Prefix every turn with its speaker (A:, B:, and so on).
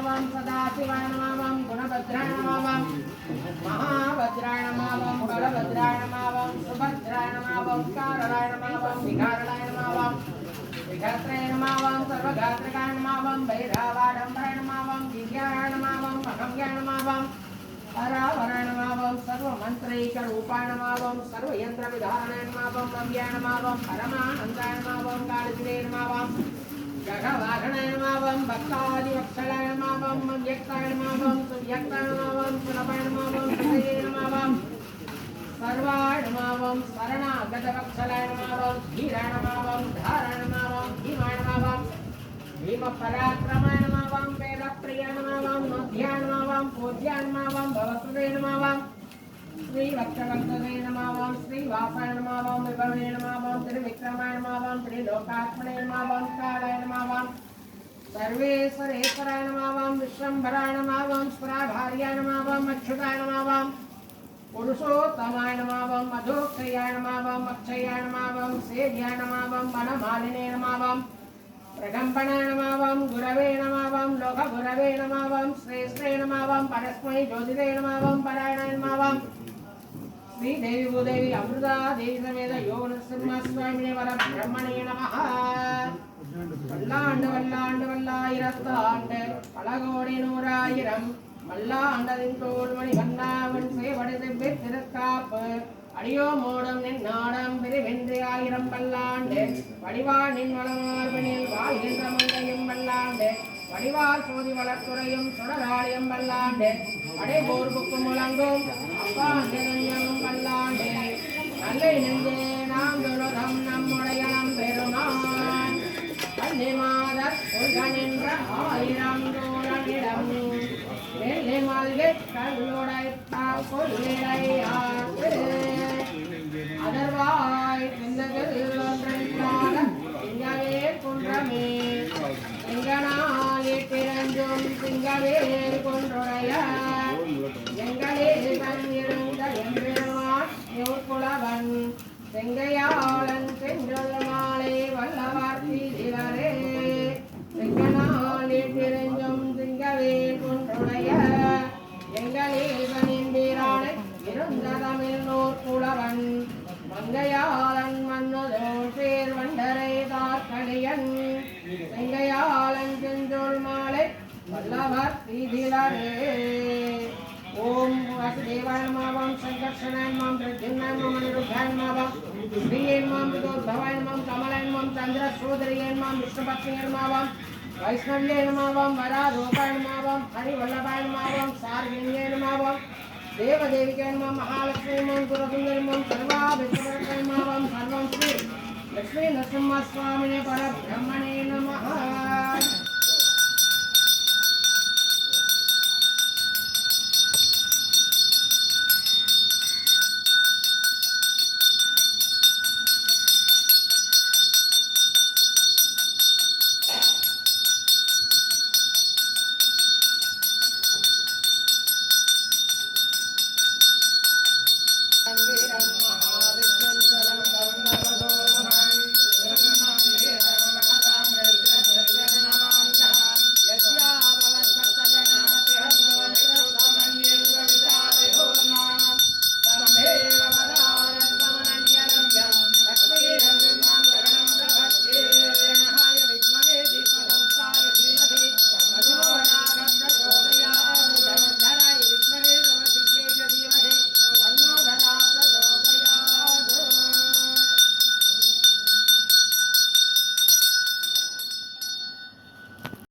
A: नमः सदाशिवाय नमः गुणभद्राय नमः महाभद्राय नमः बलभद्राय नमः सुभद्राय नमः कारणाय नमः विकारणाय नमः विघात्राय नमः सर्वगात्रकाय नमः भैरवाडम्बराय नमः दिव्याय नमः महम्याय नमः परावराय नमः सर्वमन्त्रैकरूपाय नमः सर्वयन्त्रविधानाय नमः नव्याय नमः परमानन्दाय नमः कालजिते नमः जगवाहनाय नमः भक्तादिवत्सलाय नमः व्यक्ताय नमः सुव्यक्ताय नमः सुलभाय नमः सुतये नमः सर्वाय नमः शरणागतवत्सलाय नमः धीराय नमः धाराय नमः भीमाय नमः भीमपराक्रमाय नमः वेदप्रियाय नमः मध्याय नमः पूज्याय नमः भवसुते नमः श्रीवत्सवत्सवे नमः श्रीवासाय नमः विभवे नमः त्रिविक्रमाय नमः त्रिलोकात्मने नमः कालाय नमः सर्वेश्वरेश्वराय नमः विश्वम्भराय नमः स्वराभार्याय नमः अच्युताय नमः पुरुषोत्तमाय नमः मधोक्षयाय नमः अक्षयाय नमः सेव्याय नमः वनमालिने नमः प्रकम्पनाय नमः गुरवे नमः लोकगुरवे नमः श्रेष्ठे नमः परस्मै ज्योतिरे नमः परायणाय नमः श्रीदेवी भूदेवी अमृता देवी समेत योग नरसिंहस्वामिने परब्रह्मणे नमः வல்லாண்டு வல்லாண்டு வல்லாயிரத்தாண்டு பலகோடி நூறாயிரம் மல்லாண்டதின் தோல்மணி வண்ணாவன் சேவடி செவ்வி திருக்காப்பு அடியோ மோடம் நின் நாடம் பிரிவென்று ஆயிரம் பல்லாண்டு வடிவாள் நின் வளமார்பினில் வாழ்கின்ற மங்கையும் பல்லாண்டு வடிவாள் சோதி வளத்துறையும் சுடராளியம் பல்லாண்டு அடைபோர்புக்கு முழங்கும் அப்பாண்டனும் பல்லாண்டு நல்லை நெஞ்சே நாம் துலகம் நம்முடைய நம் பெருமான் கன்னிமாதர் கொள்கனின்ற ஆயிரம் தோழனிடம் வெள்ளி மல்கை கல்லுடைத்தா கொள்ளிடையாற்று அதர்வாய் சிந்தகில் ஒன்றாக திங்கவே குன்றமே எங்கனாலே பிறந்தும் திங்கவே கொன்றுடைய எங்களே தன் இருந்த எம்பெருமான் யோர்குலவன் செங்கையாளன் சென்றல் மாலை வல்லவர் தீதிவரே செங்கனாலே பிறந்தும் திங்கவே கொன்றுடைய எங்களே தனின் வீரானை இருந்த தமிழ் நோர்குலவன் மங்கையாளன் மன்னதோர் பேர் வண்டரை தார்கடியன் செங்கையாளன் செஞ்சொல் மாலை வல்லவர் தீதிவரே ओम वासुदेवाय नमः संकर्षणाय नमः प्रद्युम्नाय नमः अनिरुद्धाय नमः श्रीये नमः मृदोद्भवाय नमः कमलाय नमः चंद्रशोधरिये नमः विष्णुपत्न्ये नमः वैष्णव्ये नमः वरारोपाय नमः हरिवल्लभाय नमः सार्वजन्ये नमः देवदेविके नमः महालक्ष्मी नमः गुरुसुन्दरी नमः सर्वाभिष्टप्रदाय नमः सर्वं श्री लक्ष्मी नरसिंहस्वामिने परब्रह्मणे नमः।